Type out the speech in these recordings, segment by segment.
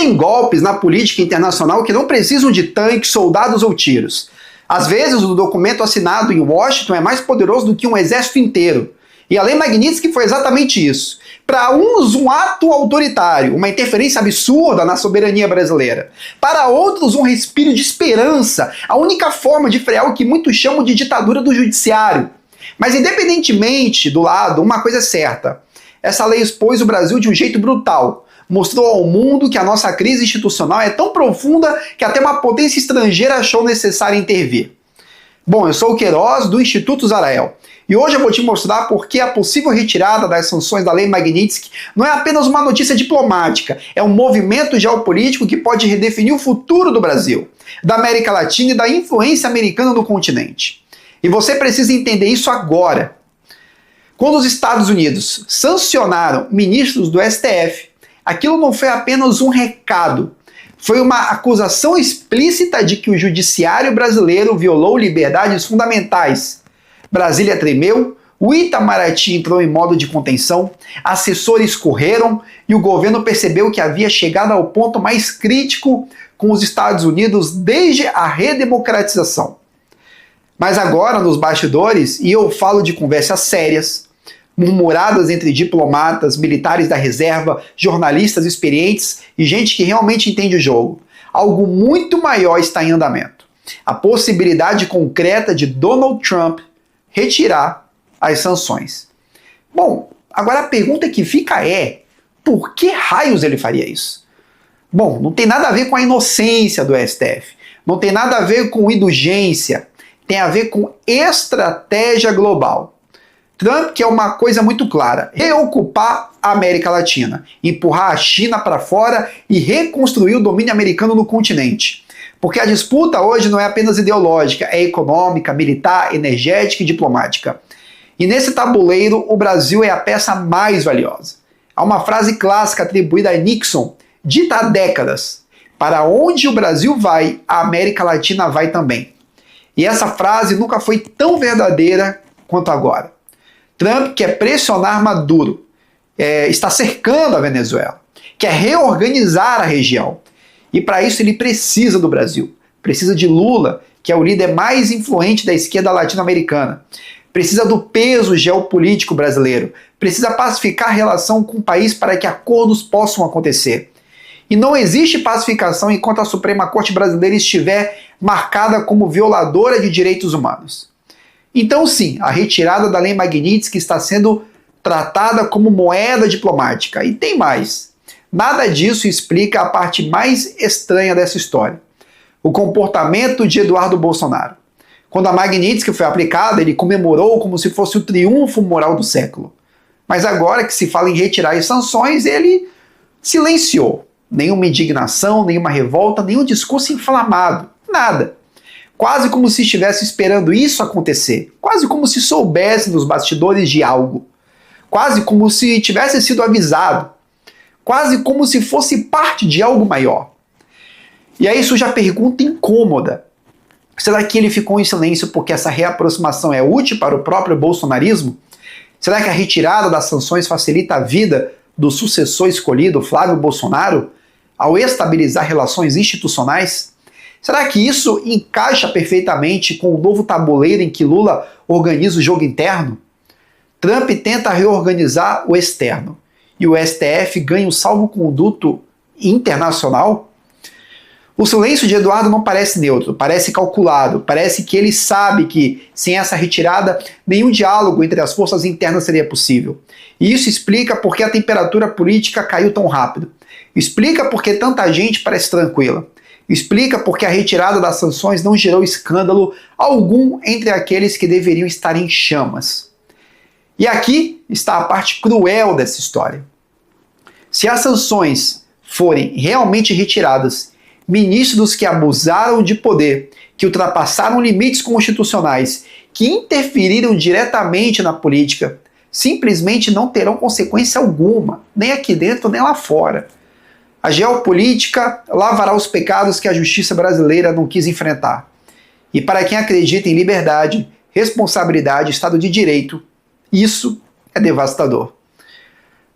Existem golpes na política internacional que não precisam de tanques, soldados ou tiros. Às vezes, o documento assinado em Washington é mais poderoso do que um exército inteiro. E a Lei Magnitsky foi exatamente isso. Para uns, um ato autoritário, uma interferência absurda na soberania brasileira. Para outros, um respiro de esperança, a única forma de frear o que muitos chamam de ditadura do judiciário. Mas independentemente do lado, uma coisa é certa. Essa lei expôs o Brasil de um jeito brutal. Mostrou ao mundo que a nossa crise institucional é tão profunda que até uma potência estrangeira achou necessário intervir. Bom, eu sou o Queiroz, do Instituto Zarael. E hoje eu vou te mostrar por que a possível retirada das sanções da Lei Magnitsky não é apenas uma notícia diplomática, é um movimento geopolítico que pode redefinir o futuro do Brasil, da América Latina e da influência americana no continente. E você precisa entender isso agora. Quando os Estados Unidos sancionaram ministros do STF, aquilo não foi apenas um recado, foi uma acusação explícita de que o judiciário brasileiro violou liberdades fundamentais. Brasília tremeu, o Itamaraty entrou em modo de contenção, assessores correram e o governo percebeu que havia chegado ao ponto mais crítico com os Estados Unidos desde a redemocratização. Mas agora, nos bastidores, e eu falo de conversas sérias, murmuradas entre diplomatas, militares da reserva, jornalistas experientes e gente que realmente entende o jogo, algo muito maior está em andamento. A possibilidade concreta de Donald Trump retirar as sanções. Bom, agora a pergunta que fica é, por que raios ele faria isso? Bom, não tem nada a ver com a inocência do STF, não tem nada a ver com indulgência, tem a ver com estratégia global. Trump quer uma coisa muito clara, reocupar a América Latina, empurrar a China para fora e reconstruir o domínio americano no continente. Porque a disputa hoje não é apenas ideológica, é econômica, militar, energética e diplomática. E nesse tabuleiro, o Brasil é a peça mais valiosa. Há uma frase clássica atribuída a Nixon, dita há décadas: para onde o Brasil vai, a América Latina vai também. E essa frase nunca foi tão verdadeira quanto agora. Trump quer pressionar Maduro, está cercando a Venezuela, quer reorganizar a região. E para isso ele precisa do Brasil, precisa de Lula, que é o líder mais influente da esquerda latino-americana. Precisa do peso geopolítico brasileiro, precisa pacificar a relação com o país para que acordos possam acontecer. E não existe pacificação enquanto a Suprema Corte brasileira estiver marcada como violadora de direitos humanos. Então sim, a retirada da Lei Magnitsky está sendo tratada como moeda diplomática. E tem mais. Nada disso explica a parte mais estranha dessa história. O comportamento de Eduardo Bolsonaro. Quando a Magnitsky foi aplicada, ele comemorou como se fosse o triunfo moral do século. Mas agora que se fala em retirar as sanções, ele silenciou. Nenhuma indignação, nenhuma revolta, nenhum discurso inflamado. Nada. Quase como se estivesse esperando isso acontecer. Quase como se soubesse nos bastidores de algo. Quase como se tivesse sido avisado. Quase como se fosse parte de algo maior. E aí surge a pergunta incômoda. Será que ele ficou em silêncio porque essa reaproximação é útil para o próprio bolsonarismo? Será que a retirada das sanções facilita a vida do sucessor escolhido, Flávio Bolsonaro, ao estabilizar relações institucionais? Será que isso encaixa perfeitamente com o novo tabuleiro em que Lula organiza o jogo interno? Trump tenta reorganizar o externo e o STF ganha um salvo-conduto internacional? O silêncio de Eduardo não parece neutro, parece calculado, parece que ele sabe que, sem essa retirada, nenhum diálogo entre as forças internas seria possível. E isso explica por que a temperatura política caiu tão rápido. Explica por que tanta gente parece tranquila. Explica por que a retirada das sanções não gerou escândalo algum entre aqueles que deveriam estar em chamas. E aqui está a parte cruel dessa história. Se as sanções forem realmente retiradas, ministros que abusaram de poder, que ultrapassaram limites constitucionais, que interferiram diretamente na política, simplesmente não terão consequência alguma, nem aqui dentro nem lá fora. A geopolítica lavará os pecados que a justiça brasileira não quis enfrentar. E para quem acredita em liberdade, responsabilidade, Estado de Direito, isso é devastador.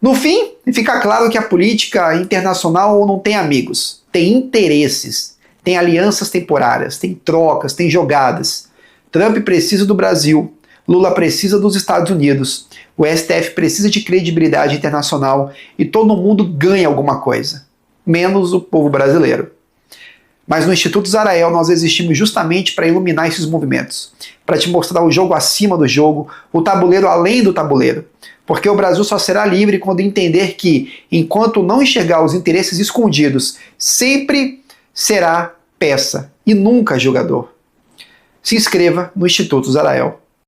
No fim, fica claro que a política internacional não tem amigos, tem interesses, tem alianças temporárias, tem trocas, tem jogadas. Trump precisa do Brasil, Lula precisa dos Estados Unidos, o STF precisa de credibilidade internacional e todo mundo ganha alguma coisa, menos o povo brasileiro. Mas no Instituto Zarael nós existimos justamente para iluminar esses movimentos, para te mostrar o jogo acima do jogo, o tabuleiro além do tabuleiro. Porque o Brasil só será livre quando entender que, enquanto não enxergar os interesses escondidos, sempre será peça e nunca jogador. Se inscreva no Instituto Zarael.